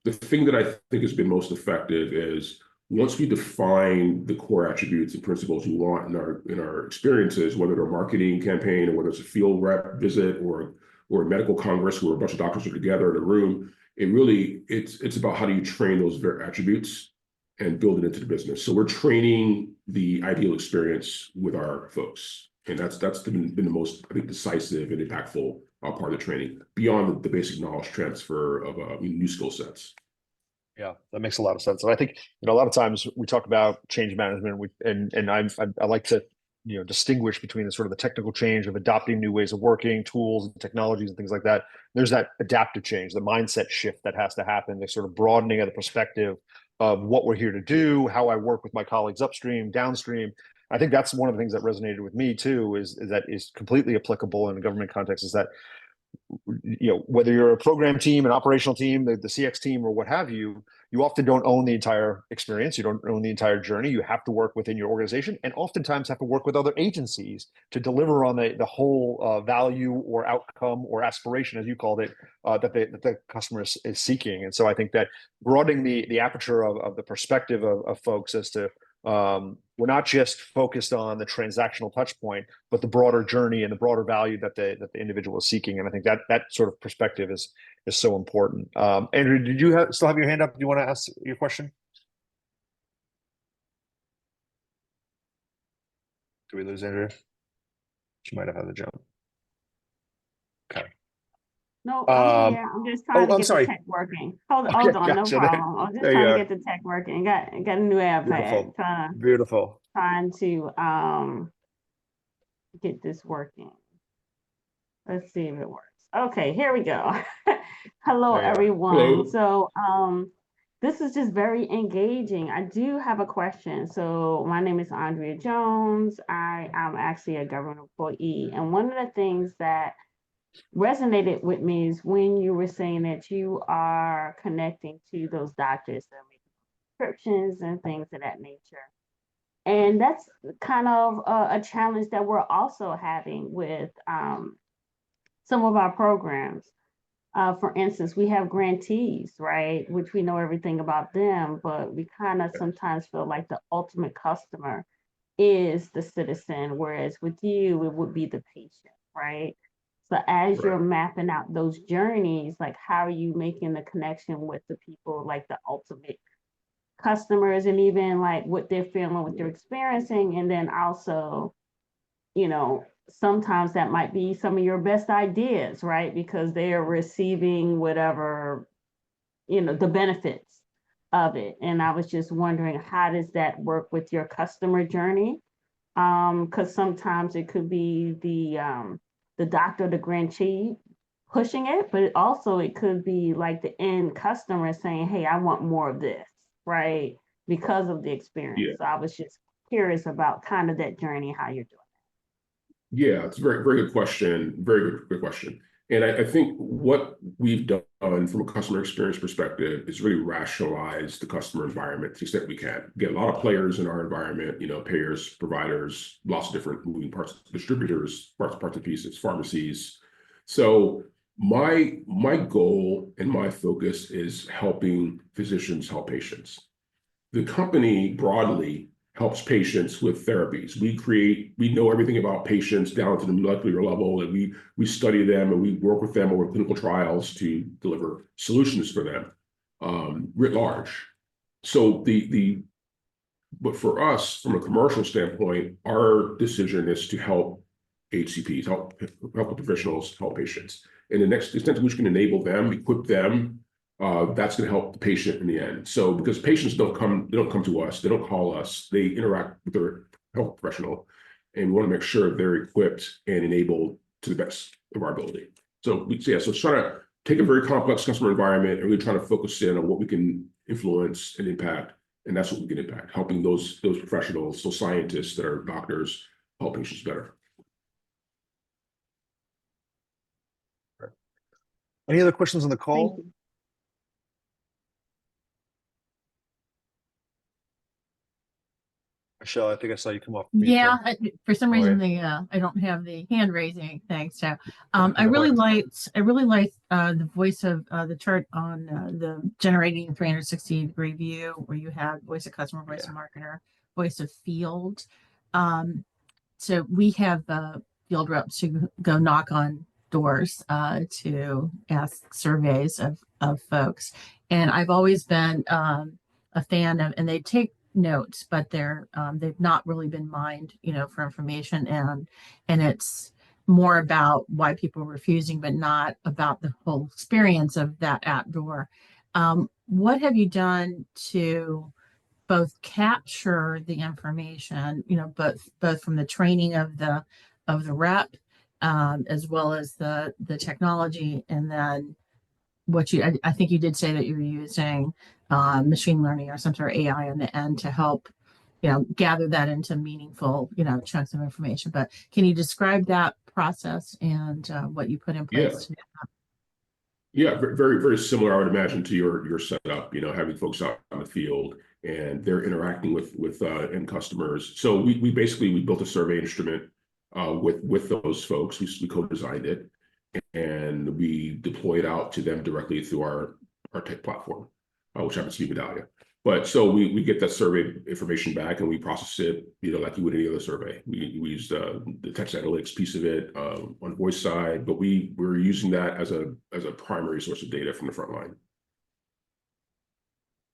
The thing that I think has been most effective is once we define the core attributes and principles we want in our experiences, whether they're a marketing campaign or whether it's a field rep visit or a medical congress where a bunch of doctors are together in a room, it's about how do you train those very attributes and build it into the business. So we're training the ideal experience with our folks, and that's been the most, I think, decisive and impactful part of the training beyond the basic knowledge transfer of new skill sets. Yeah, that makes a lot of sense. And I think, a lot of times we talk about change management, and I like to, distinguish between the sort of the technical change of adopting new ways of working, tools and technologies and things like that. There's that adaptive change, the mindset shift that has to happen, the sort of broadening of the perspective of what we're here to do, how I work with my colleagues upstream, downstream. I think that's one of the things that resonated with me too, is that is completely applicable in the government context, is that whether you're a program team, an operational team, the CX team, or what have you, you often don't own the entire experience. You don't own the entire journey. You have to work within your organization, and oftentimes have to work with other agencies to deliver on the whole value or outcome or aspiration, as you called it, that the customer is seeking. And so I think that broadening the aperture of the perspective of folks as to we're not just focused on the transactional touch point, but the broader journey and the broader value that the individual is seeking. And I think that sort of perspective is so important. Andrew, did you still have your hand up? Do you want to ask your question? Do we lose Andrew? She might have had the jump. Okay. No, I'm here. I'm just trying to get the tech working. Hold on, no problem. I was just trying to get the tech working. Got a new iPad. Trying to get this working. Let's see if it works. Okay, here we go. Hello, everyone. Hello. So this is just very engaging. I do have a question. So my name is Andrea Jones. I'm actually a government employee, and one of the things that resonated with me is when you were saying that you are connecting to those doctors that make prescriptions and things of that nature. And that's kind of a challenge that we're also having with some of our programs. For instance, we have grantees, right? Which we know everything about them, but we kind of sometimes feel like the ultimate customer is the citizen, whereas with you, it would be the patient, right? So as you're mapping out those journeys, like how are you making the connection with the people, like the ultimate customers, and even like what they're feeling, what they're experiencing. And then also, sometimes that might be some of your best ideas, right? Because they are receiving whatever, the benefits of it. And I was just wondering, how does that work with your customer journey? Because sometimes it could be the doctor, the grantee pushing it, but it could be like the end customer saying, hey, I want more of this, right? Because of the experience. Yeah. So I was just curious about kind of that journey, how you're doing that. Yeah, it's a very, very good question. Very good question. And I think what we've done from a customer experience perspective is really rationalize the customer environment to the extent we can. Get a lot of players in our environment, payers, providers, lots of different moving parts, distributors, parts and pieces, pharmacies. So my goal and my focus is helping physicians help patients. The company broadly helps patients with therapies. We know everything about patients down to the molecular level, and we study them and we work with them over clinical trials to deliver solutions for them writ large. So but for us, from a commercial standpoint, our decision is to help HCPs, help professionals, help patients. And the next extent to which we can enable them, equip them, that's going to help the patient in the end. So because patients don't come to us, they don't call us, they interact with their health professional, and we want to make sure they're equipped and enabled to the best of our ability. So so trying to take a very complex customer environment and really trying to focus in on what we can influence and impact, and that's what we can impact, helping those professionals, those scientists that are doctors, help patients better. Any other questions on the Thank call? you. Michelle, I think I saw you come off. Yeah, for some Oh, reason yeah. I don't have the hand raising thing. So No I really worries. liked the voice of the chart on the generating a 360-degree view where you have voice of customer, voice of marketer, voice of field. So we have field reps who go knock on doors to ask surveys of folks, and I've always been a fan of, and they take notes, but they've not really been mined, for information, and it's more about why people are refusing, but not about the whole experience of that app door. What have you done to both capture the information, both from the training of the rep, as well as the technology, and then I think you did say that you were using machine learning or some sort of AI on the end to help, gather that into meaningful, chunks of information. But can you describe that process and what you put in place? Yeah, very, very similar, I would imagine, to your setup, having folks out in the field and they're interacting with end customers. So we basically built a survey instrument with those folks. We co-designed it, and we deploy it out to them directly through our tech platform, which happens to be Medallia. But so we get that survey information back and we process it, like you would any other survey. We use the text analytics piece of it on the voice side, but we're using that as a primary source of data from the front line.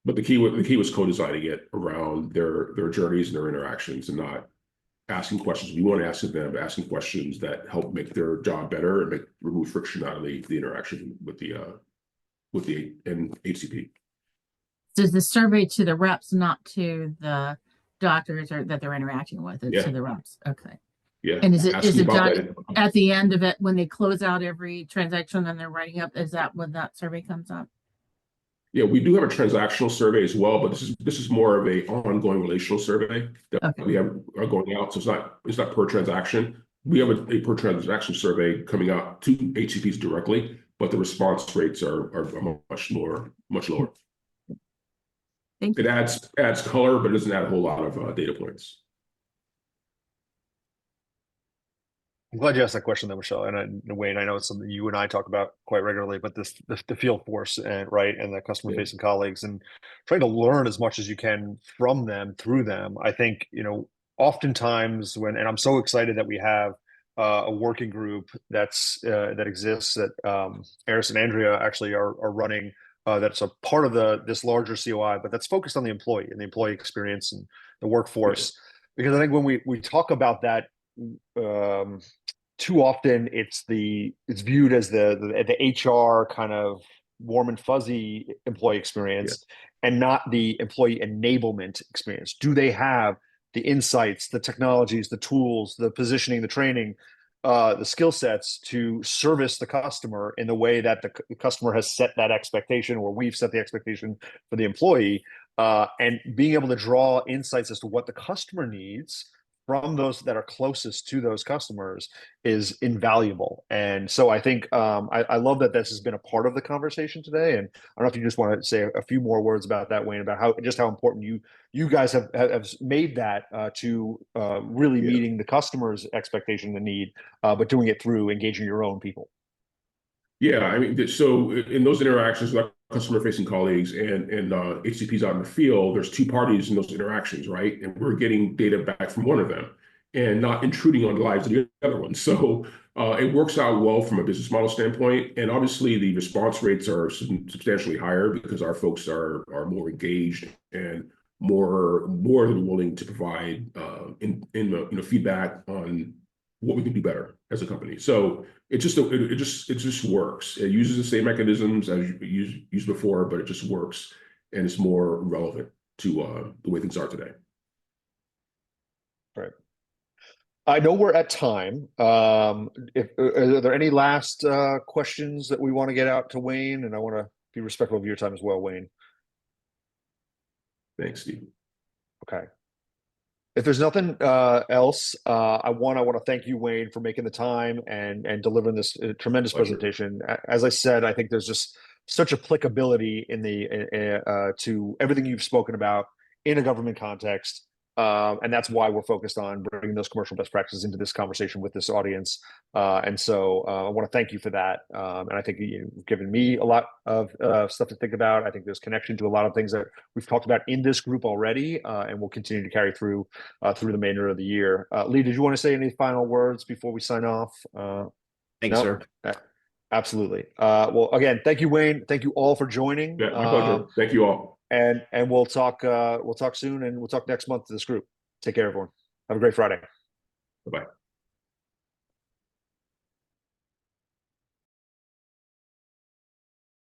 But the key was co-designing it around their journeys and their interactions, and not asking questions we want to ask them, but asking questions that help make their job better and remove friction out of the interaction with the HCP. Does the survey to the reps, not to the doctors or that they're interacting with? It's to the reps. Okay. Yeah. And is it done at the end of it when they close out every transaction and they're writing up? Is that when that survey comes up? Yeah, we do have a transactional survey as well, but this is more of a ongoing relational survey that we are going out. So it's not per transaction. We have a per transaction survey coming out to HCPs directly, but the response rates are much lower. It adds color, but it doesn't add a whole lot of data points. I'm glad you asked that question, though, Michelle. And Wayne, I know it's something you and I talk about quite regularly, but the field force and the customer-facing colleagues, and trying to learn as much as you can from them, through them. I think, oftentimes and I'm so excited that we have a working group that exists that Eris and Andrea actually are running. That's a part of this larger COI, but that's focused on the employee and the employee experience and the workforce. Because I think when we talk about that, too often it's viewed as the HR kind of warm and fuzzy employee experience, and not the employee enablement experience. Do they have the insights, the technologies, the tools, the positioning, the training, the skill sets to service the customer in the way that the customer has set that expectation, or we've set the expectation for the employee, and being able to draw insights as to what the customer needs from those that are closest to those customers is invaluable. And so I think I love that this has been a part of the conversation today. And I don't know if you just want to say a few more words about that, Wayne, about how important you guys have made that to really meeting the customer's expectation and need, but doing it through engaging your own people. Yeah, I mean, so in those interactions with our customer-facing colleagues and HCPs out in the field, there's two parties in those interactions, right? And we're getting data back from one of them and not intruding on the lives of the other one. So it works out well from a business model standpoint. And obviously, the response rates are substantially higher because our folks are more engaged and more than willing to provide feedback on what we can do better as a company. So it just works. It uses the same mechanisms as you used before, but it just works, and it's more relevant to the way things are today. Right. I know we're at time. Are there any last questions that we want to get out to Wayne? And I want to be respectful of your time as well, Wayne. Thanks, Steve. Okay. If there's nothing else, I want to thank you, Wayne, for making the time and delivering this tremendous presentation. As I said, I think there's just such applicability in the to everything you've spoken about in a government context. And that's why we're focused on bringing those commercial best practices into this conversation with this audience. And so I want to thank you for that. And I think you've given me a lot of stuff to think about. I think there's connection to a lot of things that we've talked about in this group already, and we'll continue to carry through the remainder of the year. Lee, did you want to say any final words before we sign off? Thanks, sir. Absolutely. Well, again, thank you, Wayne. Thank you all for joining. Yeah, my pleasure. Thank you all. And we'll talk soon, and we'll talk next month to this group. Take care, everyone. Have a great Friday. Bye-bye.